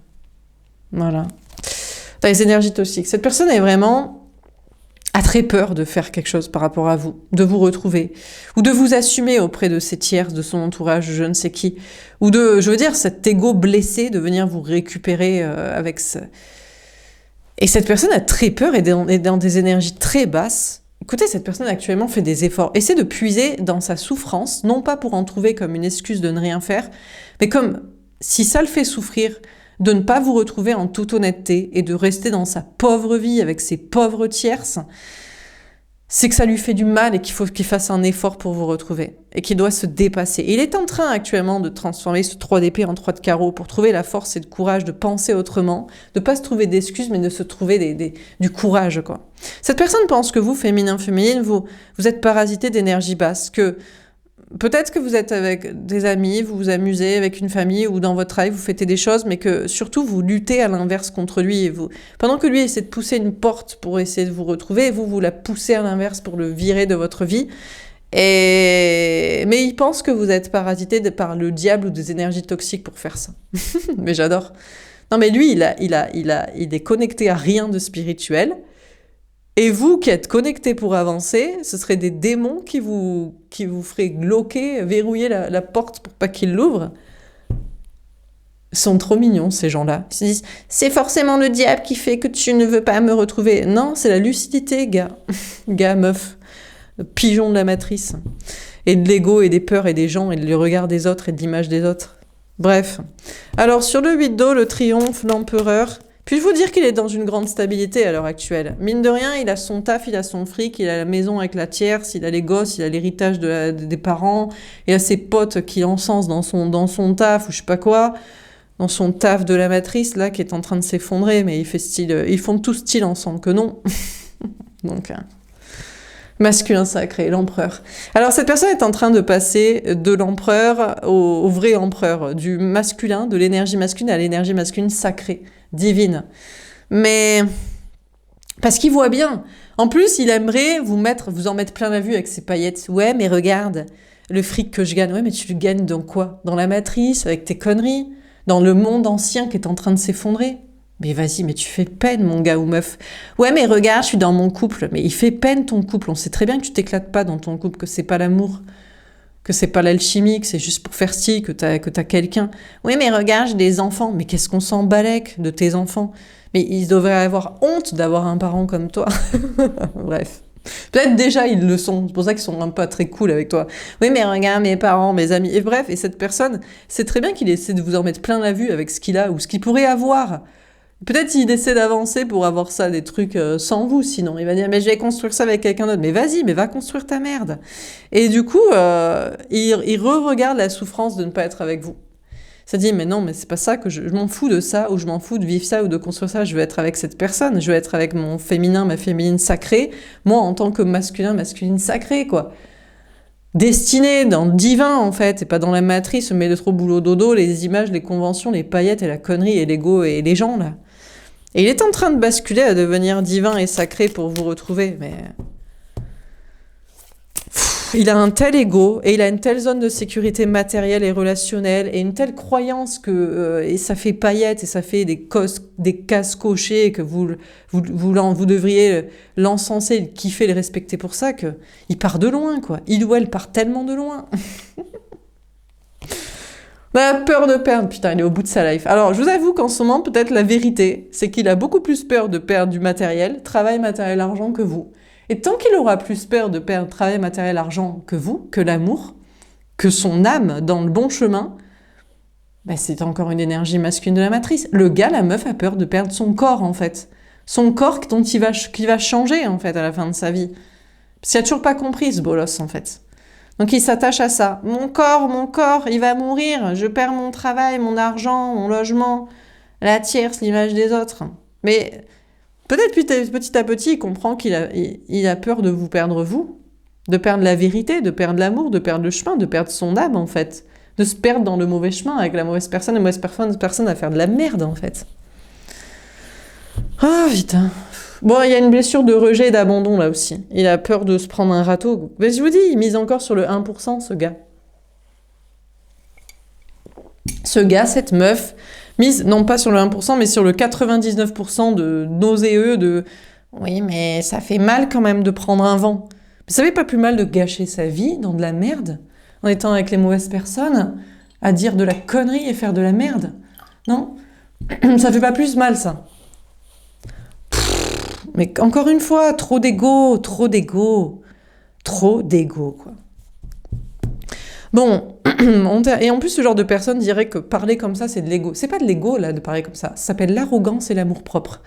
Voilà. T'as les énergies toxiques. Cette personne est vraiment... a très peur de faire quelque chose par rapport à vous, de vous retrouver, ou de vous assumer auprès de ses tiers, de son entourage, je ne sais qui, ou de, je veux dire, cet ego blessé de venir vous récupérer avec ce... Et cette personne a très peur et est dans des énergies très basses. Écoutez, cette personne actuellement fait des efforts, essaie de puiser dans sa souffrance, non pas pour en trouver comme une excuse de ne rien faire, mais comme si ça le fait souffrir, de ne pas vous retrouver en toute honnêteté et de rester dans sa pauvre vie avec ses pauvres tierces, c'est que ça lui fait du mal et qu'il faut qu'il fasse un effort pour vous retrouver et qu'il doit se dépasser. Et il est en train actuellement de transformer ce 3 d'épée en 3 de carreau pour trouver la force et le courage de penser autrement, de ne pas se trouver d'excuses, mais de se trouver du courage, quoi. Cette personne pense que vous, féminin, féminine, vous êtes parasité d'énergie basse, que peut-être que vous êtes avec des amis, vous vous amusez avec une famille ou dans votre travail, vous fêtez des choses, mais que surtout vous luttez à l'inverse contre lui. Et vous, pendant que lui essaie de pousser une porte pour essayer de vous retrouver, vous la poussez à l'inverse pour le virer de votre vie. Mais il pense que vous êtes parasité par le diable ou des énergies toxiques pour faire ça. Mais j'adore. Non, mais lui, il est connecté à rien de spirituel. Et vous qui êtes connectés pour avancer, ce seraient des démons qui vous feraient bloquer, verrouiller la porte pour pas qu'ils l'ouvrent. Ils sont trop mignons, ces gens-là. Ils se disent, c'est forcément le diable qui fait que tu ne veux pas me retrouver. Non, c'est la lucidité, gars. Gars, meuf. Le pigeon de la matrice. Et de l'ego et des peurs et des gens et du regard des autres et de l'image des autres. Bref. Alors, sur le 8 d'eau, le triomphe, l'empereur... Puis-je vous dire qu'il est dans une grande stabilité à l'heure actuelle. Mine de rien, il a son taf, il a son fric, il a la maison avec la tierce, il a les gosses, il a l'héritage des parents, il a ses potes qui l'encensent dans son taf ou je sais pas quoi, dans son taf de la matrice, là, qui est en train de s'effondrer, mais ils font tout style ensemble que non. Donc, masculin sacré, l'empereur. Alors, cette personne est en train de passer de l'empereur au vrai empereur, du masculin, de l'énergie masculine à l'énergie masculine sacrée, divine. Mais parce qu'il voit bien. En plus, il aimerait vous en mettre plein la vue avec ses paillettes. Ouais, mais regarde, le fric que je gagne. Ouais, mais tu le gagnes dans quoi? Dans la matrice, avec tes conneries? Dans le monde ancien qui est en train de s'effondrer? Mais vas-y, mais tu fais peine, mon gars ou meuf. Ouais, mais regarde, je suis dans mon couple. Mais il fait peine, ton couple. On sait très bien que tu t'éclates pas dans ton couple, que c'est pas l'amour, que c'est pas l'alchimie, que c'est juste pour faire style, que t'as quelqu'un. Oui, mais regarde, j'ai des enfants. Mais qu'est-ce qu'on s'en balèque de tes enfants? Mais ils devraient avoir honte d'avoir un parent comme toi. Bref. Peut-être déjà ils le sont, c'est pour ça qu'ils sont pas très cool avec toi. Oui, mais regarde mes parents, mes amis. Et bref, et cette personne, c'est très bien qu'il essaie de vous en mettre plein la vue avec ce qu'il a ou ce qu'il pourrait avoir. Peut-être qu'il essaie d'avancer pour avoir ça, des trucs sans vous, sinon. Il va dire, mais je vais construire ça avec quelqu'un d'autre. Mais vas-y, mais va construire ta merde. Et du coup, il re-regarde la souffrance de ne pas être avec vous. Ça dit, mais non, mais c'est pas ça que je m'en fous de ça, ou je m'en fous de vivre ça, ou de construire ça. Je veux être avec cette personne. Je veux être avec mon féminin, ma féminine sacrée. Moi, en tant que masculin, masculine sacrée, quoi. Destiné dans le divin, en fait, et pas dans la matrice, mais le trop boulot dodo, les images, les conventions, les paillettes et la connerie et l'ego et les gens, là. Et il est en train de basculer à devenir divin et sacré pour vous retrouver, mais... Il a un tel ego et il a une telle zone de sécurité matérielle et relationnelle et une telle croyance que et ça fait paillettes et ça fait des cases cochées et que vous devriez l'encenser, le kiffer, le respecter pour ça, que il part de loin, quoi. Il ou elle part tellement de loin. Bah, peur de perdre, putain, il est au bout de sa life. Alors, je vous avoue qu'en ce moment, peut-être la vérité, c'est qu'il a beaucoup plus peur de perdre du matériel, travail, matériel, argent que vous. Et tant qu'il aura plus peur de perdre travail, matériel, argent que vous, que l'amour, que son âme dans le bon chemin, bah, c'est encore une énergie masculine de la matrice. Le gars, la meuf, a peur de perdre son corps, en fait. Son corps qui va changer, en fait, à la fin de sa vie. Parce qu'il n'a toujours pas compris, ce bolos, en fait. Donc il s'attache à ça. Mon corps, il va mourir. Je perds mon travail, mon argent, mon logement, la tierce, l'image des autres. Mais peut-être petit à petit, il comprend qu'il a peur de vous perdre vous, de perdre la vérité, de perdre l'amour, de perdre le chemin, de perdre son âme en fait, de se perdre dans le mauvais chemin avec la mauvaise personne à faire de la merde en fait. Ah putain. Bon, il y a une blessure de rejet et d'abandon là aussi. Il a peur de se prendre un râteau. Mais je vous dis, il mise encore sur le 1%, ce gars. Ce gars, cette meuf, mise non pas sur le 1%, mais sur le 99% de nauséeux, de... Oui, mais ça fait mal quand même de prendre un vent. Vous savez, pas plus mal de gâcher sa vie dans de la merde, en étant avec les mauvaises personnes, à dire de la connerie et faire de la merde. Non? Ça fait pas plus mal, ça. Mais encore une fois, trop d'ego, quoi. Bon, et en plus, ce genre de personne dirait que parler comme ça, c'est de l'ego. C'est pas de l'ego, là, de parler comme ça. Ça s'appelle l'arrogance et l'amour-propre.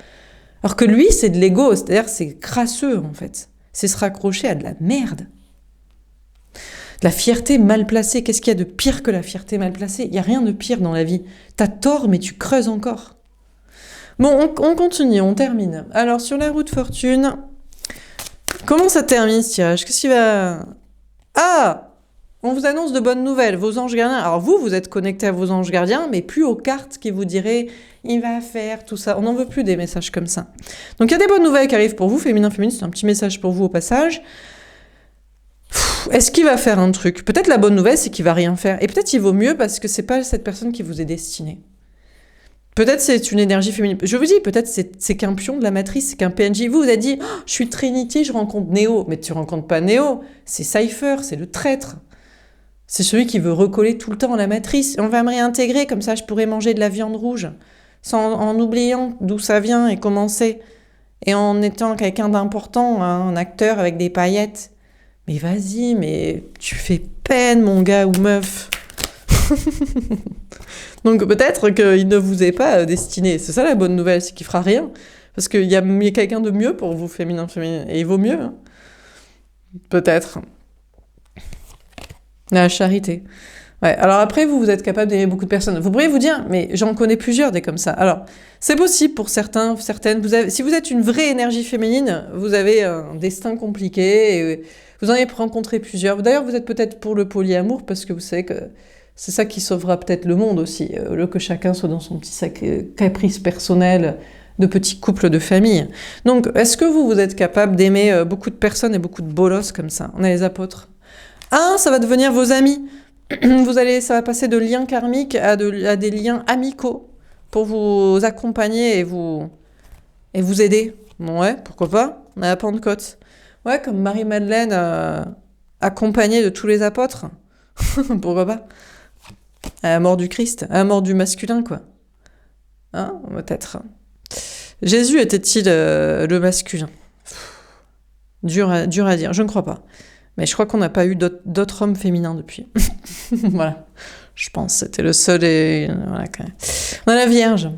Alors que lui, c'est de l'ego, c'est-à-dire c'est crasseux, en fait. C'est se raccrocher à de la merde. De la fierté mal placée. Qu'est-ce qu'il y a de pire que la fierté mal placée? Il n'y a rien de pire dans la vie. T'as tort, mais tu creuses encore. Bon, on continue, on termine. Alors, sur la roue de fortune, comment ça termine ce tirage? Qu'est-ce qu'il va... Ah! On vous annonce de bonnes nouvelles, vos anges gardiens. Alors vous êtes connecté à vos anges gardiens, mais plus aux cartes qui vous diraient « il va faire tout ça ». On n'en veut plus des messages comme ça. Donc il y a des bonnes nouvelles qui arrivent pour vous, féminin, féministe, c'est un petit message pour vous au passage. Est-ce qu'il va faire un truc? Peut-être la bonne nouvelle, c'est qu'il va rien faire. Et peut-être il vaut mieux parce que c'est pas cette personne qui vous est destinée. Peut-être c'est une énergie féminine. Je vous dis, peut-être c'est qu'un pion de la matrice, c'est qu'un PNJ. Vous avez dit, oh, je suis Trinity, je rencontre Néo. Mais tu rencontres pas Néo, c'est Cypher, c'est le traître. C'est celui qui veut recoller tout le temps la matrice. On va me réintégrer, comme ça je pourrais manger de la viande rouge, en oubliant d'où ça vient et comment c'est. Et en étant quelqu'un d'important, hein, un acteur avec des paillettes. Mais vas-y, mais tu fais peine, mon gars ou meuf. Donc peut-être qu'il ne vous est pas destiné. C'est ça la bonne nouvelle, c'est qu'il fera rien. Parce qu'il y a quelqu'un de mieux pour vous, féminin, féminin. Et il vaut mieux. Hein. Peut-être. La charité. Ouais. Alors après, vous êtes capable d'aimer beaucoup de personnes. Vous pourriez vous dire, mais j'en connais plusieurs des comme ça. Alors, c'est possible pour certains, certaines. Si vous êtes une vraie énergie féminine, vous avez un destin compliqué. Et vous en avez rencontré plusieurs. D'ailleurs, vous êtes peut-être pour le polyamour parce que vous savez que c'est ça qui sauvera peut-être le monde aussi. Que chacun soit dans son petit caprice personnel de petits couples de famille. Donc, est-ce que vous êtes capable d'aimer beaucoup de personnes et beaucoup de bolosses comme ça? On a les apôtres. Ça va devenir vos amis. Ça va passer de liens karmiques à des liens amicaux pour vous accompagner et vous aider. Ouais, pourquoi pas? On a la Pentecôte. Ouais, comme Marie-Madeleine accompagnée de tous les apôtres. Pourquoi pas? À la mort du Christ, à la mort du masculin, quoi. Hein, peut-être. Jésus était-il le masculin? Dur à dire, je ne crois pas. Mais je crois qu'on n'a pas eu d'autres hommes féminins depuis. Voilà. Je pense que c'était le seul et... Voilà, quand même. On a la Vierge.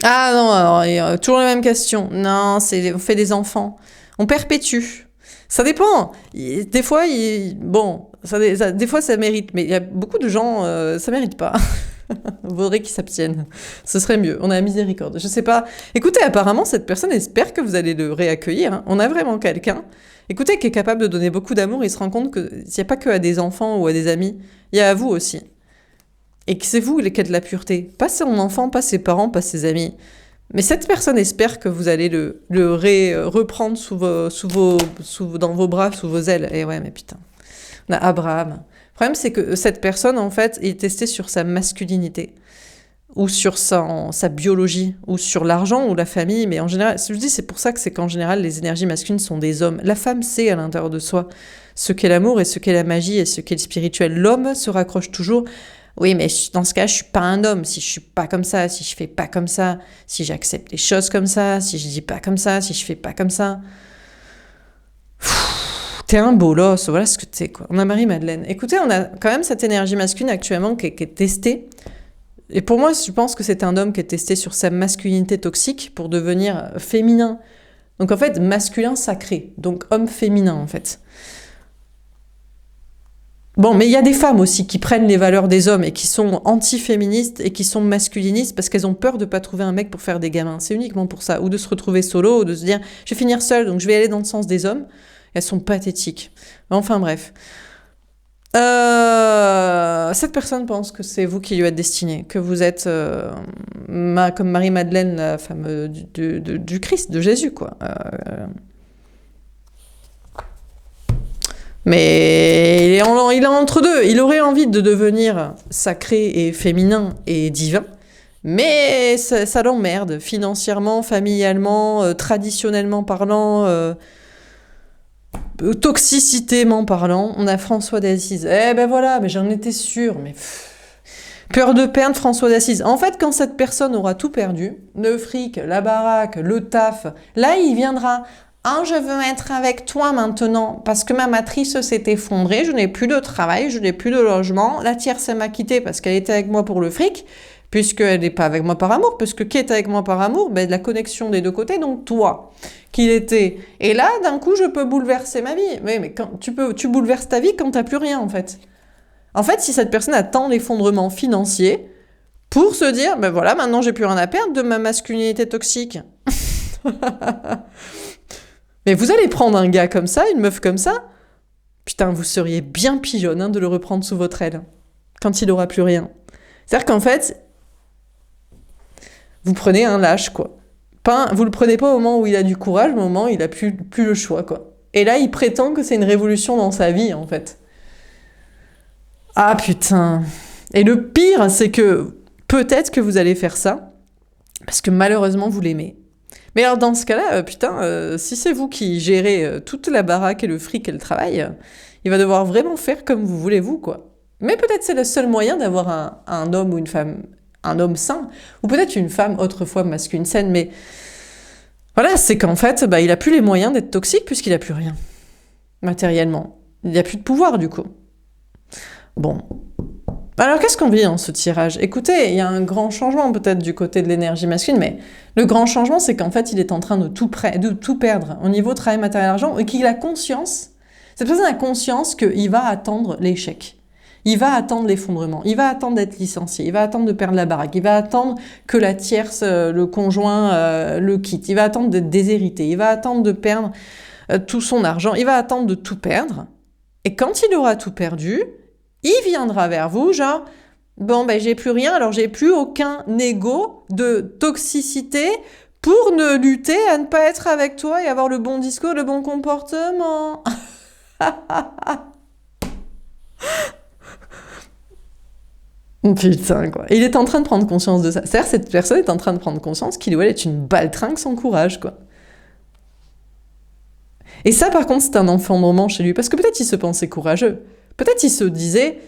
Ah non, alors, toujours la même question. Non, on fait des enfants. On perpétue. Ça dépend. Des fois, des fois, ça mérite. Mais il y a beaucoup de gens, ça mérite pas. Il faudrait qu'ils s'abstiennent. Ce serait mieux. On a la miséricorde. Je sais pas. Écoutez, apparemment, cette personne espère que vous allez le réaccueillir. Hein. On a vraiment quelqu'un, écoutez, qui est capable de donner beaucoup d'amour. Il se rend compte qu'il n'y a pas que à des enfants ou à des amis. Il y a à vous aussi. Et que c'est vous qui êtes de la pureté. Pas son enfant, pas ses parents, pas ses amis. Mais cette personne espère que vous allez le reprendre dans vos bras, sous vos ailes. Et ouais, mais putain. On a Abraham. Le problème, c'est que cette personne, en fait, est testée sur sa masculinité, ou sur sa biologie, ou sur l'argent, ou la famille. Mais en général, je dis, c'est pour ça que c'est qu'en général, les énergies masculines sont des hommes. La femme sait à l'intérieur de soi ce qu'est l'amour, et ce qu'est la magie, et ce qu'est le spirituel. L'homme se raccroche toujours... Oui, mais dans ce cas, je suis pas un homme. Si je suis pas comme ça, si je fais pas comme ça, si j'accepte les choses comme ça, si je dis pas comme ça, si je fais pas comme ça. T'es un bolos, voilà ce que t'es, quoi. On a Marie-Madeleine. Écoutez, on a quand même cette énergie masculine actuellement qui est testée. Et pour moi, je pense que c'est un homme qui est testé sur sa masculinité toxique pour devenir féminin. Donc en fait, masculin sacré. Donc homme féminin, en fait. Bon, mais il y a des femmes aussi qui prennent les valeurs des hommes et qui sont anti-féministes et qui sont masculinistes parce qu'elles ont peur de pas trouver un mec pour faire des gamins. C'est uniquement pour ça. Ou de se retrouver solo, ou de se dire « je vais finir seule, donc je vais aller dans le sens des hommes ». Elles sont pathétiques. Enfin bref. Cette personne pense que c'est vous qui lui êtes destiné, que vous êtes comme Marie-Madeleine, la femme du Christ, de Jésus, quoi. Mais il est entre deux. Il aurait envie de devenir sacré et féminin et divin, mais ça l'emmerde, financièrement, familialement, traditionnellement parlant, toxicitément parlant. On a François d'Assise. Eh ben voilà, mais j'en étais sûre, mais... Peur de perdre François d'Assise. En fait, quand cette personne aura tout perdu, le fric, la baraque, le taf, là, il viendra... Ah, je veux être avec toi maintenant parce que ma matrice s'est effondrée, je n'ai plus de travail, je n'ai plus de logement, la tierce m'a quitté parce qu'elle était avec moi pour le fric, puisqu'elle n'est pas avec moi par amour, puisque qui est avec moi par amour? Ben, la connexion des deux côtés, donc toi, qui l'était. Et là, d'un coup, je peux bouleverser ma vie. Mais quand tu bouleverses ta vie quand t'as plus rien, en fait. En fait, si cette personne attend l'effondrement financier pour se dire, ben voilà, maintenant j'ai plus rien à perdre de ma masculinité toxique. Mais vous allez prendre un gars comme ça, une meuf comme ça, putain, vous seriez bien pigeonne hein, de le reprendre sous votre aile quand il aura plus rien. C'est-à-dire qu'en fait, vous prenez un lâche, quoi. Vous le prenez pas au moment où il a du courage, mais au moment où il a plus le choix, quoi. Et là, il prétend que c'est une révolution dans sa vie, en fait. Ah, putain. Et le pire, c'est que peut-être que vous allez faire ça, parce que malheureusement, vous l'aimez. Mais alors, dans ce cas-là, si c'est vous qui gérez toute la baraque et le fric et le travail, il va devoir vraiment faire comme vous voulez, vous, quoi. Mais peut-être c'est le seul moyen d'avoir un homme ou une femme, un homme sain, ou peut-être une femme autrefois masculine saine, mais voilà, c'est qu'en fait, il a plus les moyens d'être toxique puisqu'il a plus rien, matériellement. Il n'y a plus de pouvoir, du coup. Bon. Alors, qu'est-ce qu'on vit dans ce tirage? Écoutez, il y a un grand changement peut-être du côté de l'énergie masculine, mais le grand changement, c'est qu'en fait, il est en train de tout perdre au niveau travail, matériel, argent, et qu'il a conscience, cette personne a conscience qu'il va attendre l'échec. Il va attendre l'effondrement, il va attendre d'être licencié, il va attendre de perdre la baraque, il va attendre que la tierce, le conjoint, le quitte, il va attendre d'être déshérité, il va attendre de perdre tout son argent, il va attendre de tout perdre. Et quand il aura tout perdu, il viendra vers vous, genre, bon, j'ai plus rien, alors j'ai plus aucun ego de toxicité pour ne lutter à ne pas être avec toi et avoir le bon discours, le bon comportement. Putain, quoi. Il est en train de prendre conscience de ça. C'est-à-dire, cette personne est en train de prendre conscience qu'il ou elle est une baltringue sans courage, quoi. Et ça, par contre, c'est un effondrement chez lui, parce que peut-être il se pensait courageux. Peut-être il se disait...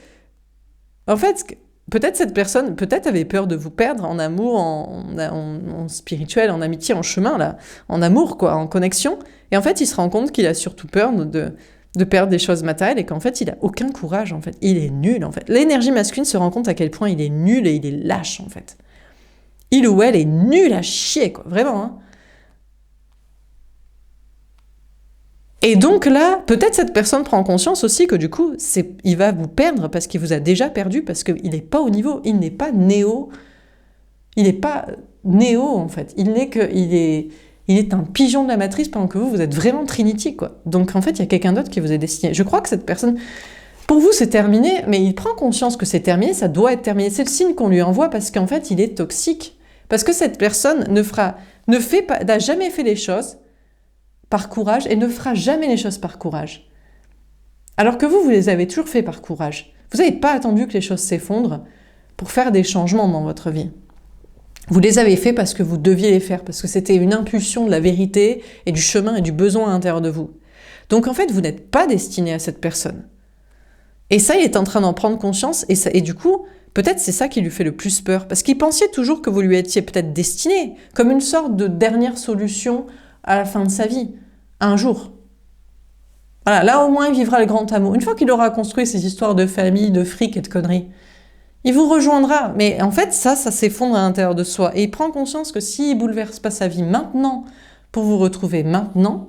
En fait, peut-être cette personne, peut-être avait peur de vous perdre en amour, en spirituel, en amitié, en chemin, là, en amour, quoi, en connexion. Et en fait, il se rend compte qu'il a surtout peur de perdre des choses matérielles et qu'en fait, il a aucun courage, en fait. Il est nul, en fait. L'énergie masculine se rend compte à quel point il est nul et il est lâche, en fait. Il ou elle est nul à chier, quoi. Vraiment, hein. Et donc là, peut-être cette personne prend conscience aussi que du coup, il va vous perdre parce qu'il vous a déjà perdu, parce qu'il n'est pas au niveau, il n'est pas néo. Il n'est pas néo, en fait. Il est un pigeon de la matrice pendant que vous êtes vraiment Trinity, quoi. Donc en fait, il y a quelqu'un d'autre qui vous est destiné. Je crois que cette personne, pour vous, c'est terminé, mais il prend conscience que c'est terminé, ça doit être terminé. C'est le signe qu'on lui envoie parce qu'en fait, il est toxique. Parce que cette personne n'a jamais fait les choses par courage et ne fera jamais les choses par courage. Alors que vous les avez toujours fait par courage. Vous n'avez pas attendu que les choses s'effondrent pour faire des changements dans votre vie. Vous les avez fait parce que vous deviez les faire, parce que c'était une impulsion de la vérité et du chemin et du besoin à l'intérieur de vous. Donc en fait, vous n'êtes pas destiné à cette personne. Et ça, il est en train d'en prendre conscience et du coup, peut-être c'est ça qui lui fait le plus peur, parce qu'il pensait toujours que vous lui étiez peut-être destiné, comme une sorte de dernière solution à la fin de sa vie, un jour. Voilà, là au moins il vivra le grand amour. Une fois qu'il aura construit ses histoires de famille, de fric et de conneries, il vous rejoindra. Mais en fait, ça s'effondre à l'intérieur de soi. Et il prend conscience que s'il ne bouleverse pas sa vie maintenant, pour vous retrouver maintenant,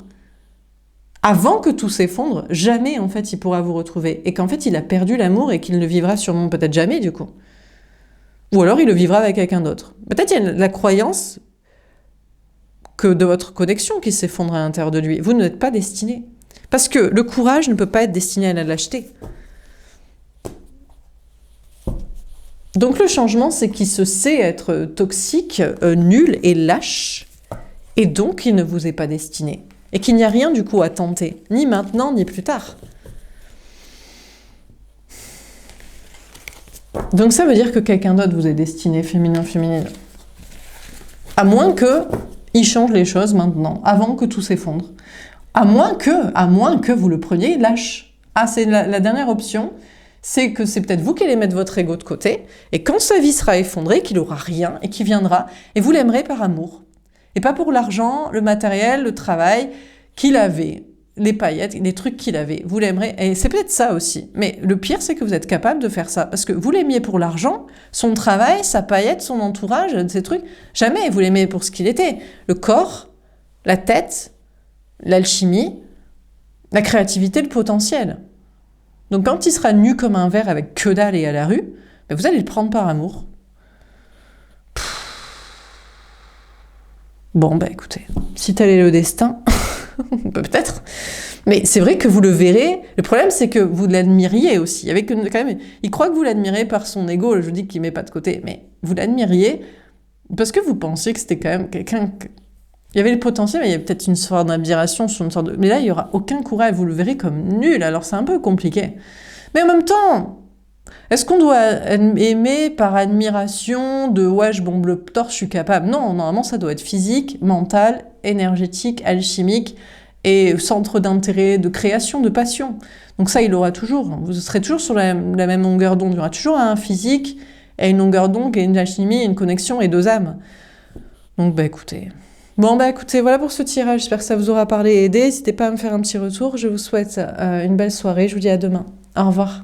avant que tout s'effondre, jamais en fait il pourra vous retrouver. Et qu'en fait il a perdu l'amour et qu'il ne le vivra sûrement peut-être jamais du coup. Ou alors il le vivra avec quelqu'un d'autre. Peut-être il y a la croyance que de votre connexion qui s'effondre à l'intérieur de lui. Vous n'êtes pas destiné. Parce que le courage ne peut pas être destiné à la lâcheté. Donc le changement, c'est qu'il se sait être toxique, nul et lâche, et donc il ne vous est pas destiné. Et qu'il n'y a rien du coup à tenter, ni maintenant, ni plus tard. Donc ça veut dire que quelqu'un d'autre vous est destiné, féminin, féminine. À moins qu'il change les choses maintenant, avant que tout s'effondre. À moins que vous le preniez lâche. Ah, c'est la dernière option, c'est que c'est peut-être vous qui allez mettre votre ego de côté, et quand sa vie sera effondrée, qu'il n'aura rien, et qu'il viendra, et vous l'aimerez par amour. Et pas pour l'argent, le matériel, le travail qu'il avait, les paillettes, les trucs qu'il avait. Vous l'aimerez, et c'est peut-être ça aussi. Mais le pire, c'est que vous êtes capable de faire ça. Parce que vous l'aimiez pour l'argent, son travail, sa paillette, son entourage, ces trucs. Jamais vous l'aimez pour ce qu'il était. Le corps, la tête, l'alchimie, la créativité, le potentiel. Donc quand il sera nu comme un verre avec que dalle et à la rue, vous allez le prendre par amour. Bon, écoutez, si tel est le destin, peut-être. Mais c'est vrai que vous le verrez. Le problème, c'est que vous l'admiriez aussi. Quand même, il croit que vous l'admirez par son ego. Je vous dis qu'il met pas de côté, mais vous l'admiriez parce que vous pensiez que c'était quand même quelqu'un. Il y avait le potentiel, mais il y avait peut-être une sorte d'admiration sur une sorte de. Mais là, il y aura aucun courage. Vous le verrez comme nul. Alors c'est un peu compliqué. Mais en même temps, est-ce qu'on doit aimer par admiration de ouais, je bombe le torse, je suis capable? Non, normalement, ça doit être physique, mental, énergétique, alchimique et centre d'intérêt, de création, de passion. Donc ça, il aura toujours. Vous serez toujours sur la même longueur d'onde. Il y aura toujours un physique et une longueur d'onde et une alchimie, une connexion et deux âmes. Donc, bah écoutez. Bon, bah écoutez, voilà pour ce tirage. J'espère que ça vous aura parlé et aidé. N'hésitez pas à me faire un petit retour. Je vous souhaite une belle soirée. Je vous dis à demain. Au revoir.